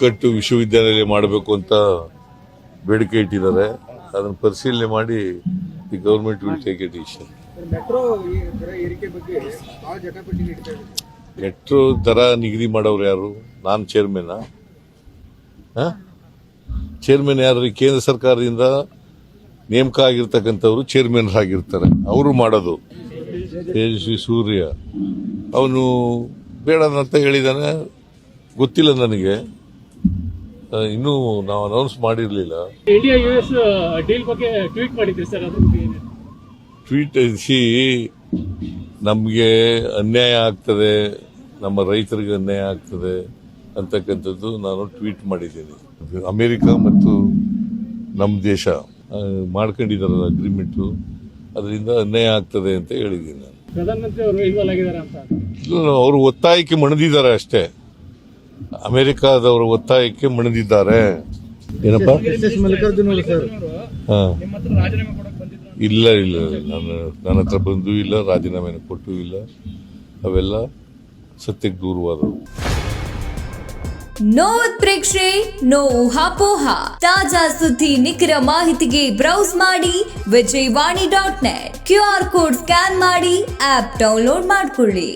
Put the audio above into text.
ಕಟ್ಟು ವಿಶ್ವವಿದ್ಯಾಲಯ ಮಾಡಬೇಕು ಅಂತ ಬೇಡಿಕೆ ಇಟ್ಟಿದ್ದಾರೆ. ಅದನ್ನು ಪರಿಶೀಲನೆ ಮಾಡಿ the government will take A decision. Metro ದರ ಏರಿಕೆ ಬಗ್ಗೆ ಬಹಳ ಜಟಾಪಟಿ ನಡೀತಾ ಇದೆ. ಮೆಟ್ರೋ ದರ ನಿಗದಿ ಮಾಡೋರು ಯಾರು? ನಾನು ಚೇರ್ಮನ್. ಚೇರ್ಮನ್ ಯಾರು? ಕೇಂದ್ರ ಸರ್ಕಾರದಿಂದ ನೇಮಕ ಆಗಿರ್ತಕ್ಕಂಥವ್ರು ಚೇರ್ಮನ್ ಆಗಿರ್ತಾರೆ, ಅವರು ಮಾಡೋದು. ತೇಜಸ್ವಿ ಸೂರ್ಯ ಅವನು ಬೇಡದಂತ ಹೇಳಿದಾನೆ, ಗೊತ್ತಿಲ್ಲ ನನಗೆ, ಇನ್ನೂ ನಾವು ಅನೌನ್ಸ್ ಮಾಡಿರಲಿಲ್ಲ. ಇಂಡಿಯಾ ಯುಎಸ್ ಡೀಲ್ ಬಗ್ಗೆ ಟ್ವೀಟ್ ಮಾಡಿದ್ರಿ ಸರ್, ಅದ್ರ ಬಗ್ಗೆ ಟ್ವೀಟ್ ನಮಗೆ ಅನ್ಯಾಯ ಆಗ್ತದೆ, ನಮ್ಮ ರೈತರಿಗೆ ಅನ್ಯಾಯ ಆಗ್ತದೆ ಅಂತಕ್ಕಂಥದ್ದು ನಾನು ಟ್ವೀಟ್ ಮಾಡಿದ್ದೀನಿ. ಅಮೆರಿಕ ಮತ್ತು ನಮ್ಮ ದೇಶ ಮಾಡ್ಕೊಂಡಿದ್ದಾರಲ್ಲ ಅಗ್ರಿಮೆಂಟು, ಅದರಿಂದ ಅನ್ಯಾಯ ಆಗ್ತದೆ ಅಂತ ಹೇಳಿದ್ದೀನಿ ನಾನು. ಪ್ರಧಾನಮಂತ್ರಿ ಅವರು ಇನ್ವಾಲ್ವ್ ಆಗಿದ್ದಾರೆ ಅಂತ? ಅವರು ಒತ್ತಾಯಕ್ಕೆ ಮಣಿದಿದ್ದಾರೆ ಅಷ್ಟೇ, ಅಮೆರಿಕಾದವರ ಒತ್ತಾಯಕ್ಕೆ ಮಣಿದಿದ್ದಾರೆ. ಏನಪ್ಪ? ಮಲ್ಲಿಕಾರ್ಜುನ ಸರ್ ಇಲ್ಲ ನನ್ನ ಹತ್ರ ಬಂದೂ ಇಲ್ಲ, ರಾಜೀನಾಮೆ ಕೊಟ್ಟೂ ಇಲ್ಲ. ಅವೆಲ್ಲ ಸತ್ಯಕ್ಕೆ ದೂರವಾದವು. ನೋ ಉತ್ಪ್ರೇಕ್ಷೆ, ನೋ ಊಹಾಪೋಹ. ತಾಜಾ ಸುದ್ದಿ ನಿಖರ ಮಾಹಿತಿಗೆ ಬ್ರೌಸ್ ಮಾಡಿ ವಿಜಯವಾಣಿ.net. QR ಕೋಡ್ ಸ್ಕ್ಯಾನ್ ಮಾಡಿ ಆಪ್ ಡೌನ್ಲೋಡ್ ಮಾಡಿಕೊಳ್ಳಿ.